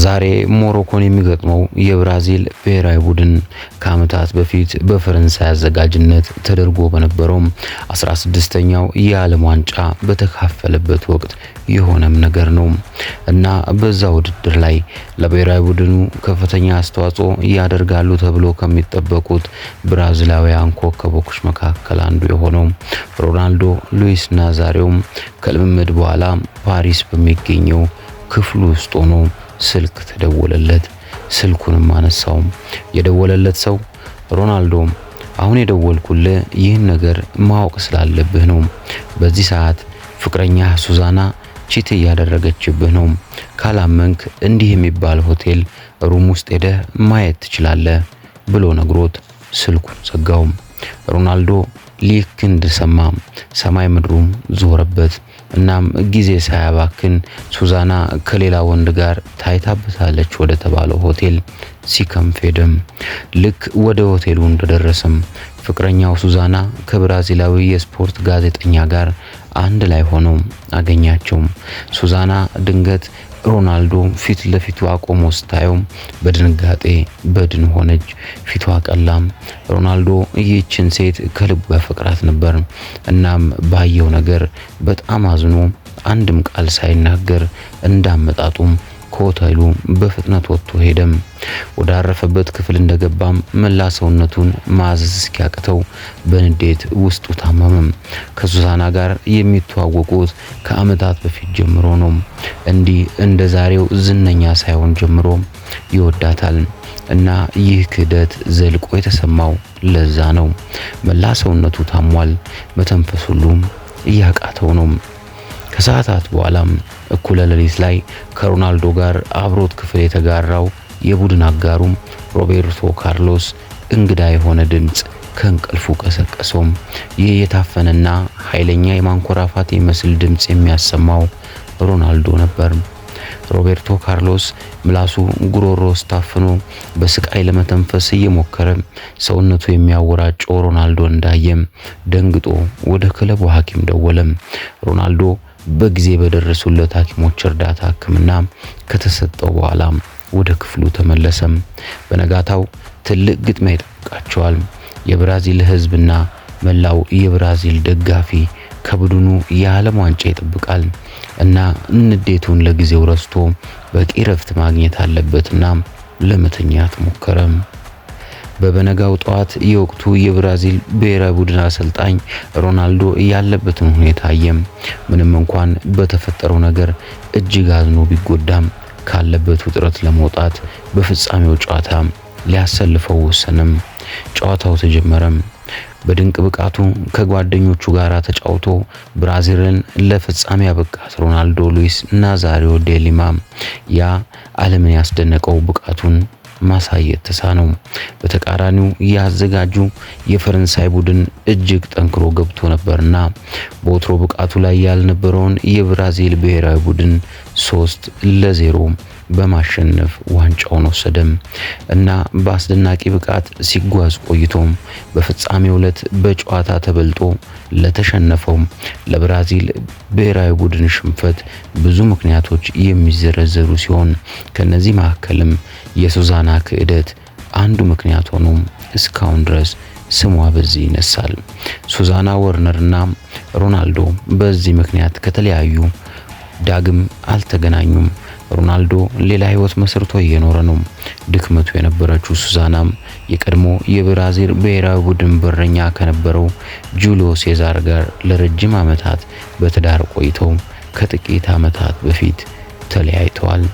ዛሬ ሞሮኮን የሚገጥመው የብራዚል ብሔራዊ ቡድን ከዓመታት በፊት በፈረንሳይ አዘጋጅነት ተደርጎ በነበረው 16ኛው የዓለም ዋንጫ በተካፈለበት ወቅት የሆነም ነገር ነው እና በዛ ውድድር ላይ ለብሔራዊ ቡድኑ ከፍተኛ አስተዋጽኦ ያደርጋሉ ተብሎ ከሚጠበቁት ብራዚላውያን ኮከቦች መካከል አንዱ የሆነው ሮናልዶ ሉዊስ ናዛሪዮ ከልምምድ በኋላ ፓሪስ በሚገኘው ክፍሉ ውስጥ ሆኖ ስልክ ተደወለለት። ስልኩንም አነሳው። የደወለለት ሰው ሮናልዶ አሁን የደወልኩልህ ይህን ነገር ማወቅ ስላለብህ ነው። በዚህ ሰዓት ፍቅረኛ ሱዛና ቺት እያደረገችብህ ነው። ካላመንክ እንዲህ የሚባል ሆቴል ሩም ውስጥ ሄደህ ማየት ትችላለህ ብሎ ነግሮት ስልኩን ዘጋው። ሮናልዶ ልክ እንደሰማ ሰማይ ምድሩም ዞረበት። እናም ጊዜ ሳያባክን ሱዛና ከሌላ ወንድ ጋር ታይታበታለች ወደ ተባለው ሆቴል ሲከንፍ ሄደ። ልክ ወደ ሆቴሉ እንደደረሰም ፍቅረኛው ሱዛና ከብራዚላዊ የስፖርት ጋዜጠኛ ጋር አንድ ላይ ሆነው አገኛቸው። ሱዛና ድንገት ሮናልዶ ፊት ለፊቱ አቆሞ ስታየው በድንጋጤ በድን ሆነች። ፊቷ ቀላም። ሮናልዶ ይህችን ሴት ከልቡ ያፈቅራት ነበር። እናም ባየው ነገር በጣም አዝኖ አንድም ቃል ሳይናገር እንዳመጣጡም ከሆቴሉ በፍጥነት ወጥቶ ሄደም። ወደ አረፈበት ክፍል እንደገባም መላ ሰውነቱን ማዘዝ እስኪያቅተው በንዴት ውስጡ ታመመም። ከሱዛና ጋር የሚተዋወቁት ከዓመታት በፊት ጀምሮ ነው። እንዲህ እንደ ዛሬው ዝነኛ ሳይሆን ጀምሮ ይወዳታል እና ይህ ክህደት ዘልቆ የተሰማው ለዛ ነው። መላ ሰውነቱ ታሟል። መተንፈስ ሁሉ እያቃተው ነው። ከሰዓታት በኋላም እኩለ ሌሊት ላይ ከሮናልዶ ጋር አብሮት ክፍል የተጋራው የቡድን አጋሩም ሮቤርቶ ካርሎስ እንግዳ የሆነ ድምጽ ከእንቅልፉ ቀሰቀሰው። ይህ የታፈነና ኃይለኛ የማንኮራፋት የሚመስል ድምጽ የሚያሰማው ሮናልዶ ነበር። ሮቤርቶ ካርሎስ ምላሱ ጉሮሮ ታፍኖ በስቃይ ለመተንፈስ እየሞከረ ሰውነቱ የሚያወራጨው ሮናልዶ እንዳየም ደንግጦ ወደ ክለቡ ሐኪም ደወለ። ሮናልዶ በጊዜ በደረሱለት ሐኪሞች እርዳታ ሕክምና ከተሰጠው በኋላ ወደ ክፍሉ ተመለሰ። በነጋታው ትልቅ ግጥሚያ ይጠብቃቸዋል። የብራዚል ሕዝብና መላው የብራዚል ደጋፊ ከቡድኑ የዓለም ዋንጫ ይጠብቃል እና ንዴቱን ለጊዜው ረስቶ በቂ ረፍት ማግኘት አለበትና ለመተኛት ሞከረ። በበነጋው ጠዋት የወቅቱ የብራዚል ብሔራዊ ቡድን አሰልጣኝ ሮናልዶ ያለበትን ሁኔታ አየም። ምንም እንኳን በተፈጠረው ነገር እጅግ አዝኖ ቢጎዳም ካለበት ውጥረት ለመውጣት በፍጻሜው ጨዋታ ሊያሰልፈው ወሰነም። ጨዋታው ተጀመረ። በድንቅ ብቃቱ ከጓደኞቹ ጋር ተጫውቶ ብራዚልን ለፍጻሜ ያበቃት ሮናልዶ ሉዊስ ናዛሪዮ ዴ ሊማ ያ ዓለምን ያስደነቀው ብቃቱን ማሳየት ተሳነው። በተቃራኒው ያዘጋጁ የፈረንሳይ ቡድን እጅግ ጠንክሮ ገብቶ ነበርና በወትሮ ብቃቱ ላይ ያልነበረውን የብራዚል ብሔራዊ ቡድን 3-0 በማሸነፍ ዋንጫውን ወሰደም እና በአስደናቂ ብቃት ሲጓዝ ቆይቶ በፍጻሜው ዕለት በጨዋታ ተበልጦ ለተሸነፈው ለብራዚል ብሔራዊ ቡድን ሽንፈት ብዙ ምክንያቶች የሚዘረዘሩ ሲሆን ከነዚህ መካከልም የሱዛና ክህደት አንዱ ምክንያት ሆኖ እስካሁን ድረስ ስሟ በዚህ ይነሳል። ሱዛና ወርነርና ሮናልዶ በዚህ ምክንያት ከተለያዩ ዳግም አልተገናኙም። ሮናልዶ ሌላ ህይወት መስርቶ እየኖረ ነው። ድክመቱ የነበረችው ሱዛናም የቀድሞ የብራዚል ብሔራዊ ቡድን በረኛ ከነበረው ጁሊዮ ሴዛር ጋር ለረጅም ዓመታት በትዳር ቆይተው ከጥቂት ዓመታት በፊት ተለያይተዋል።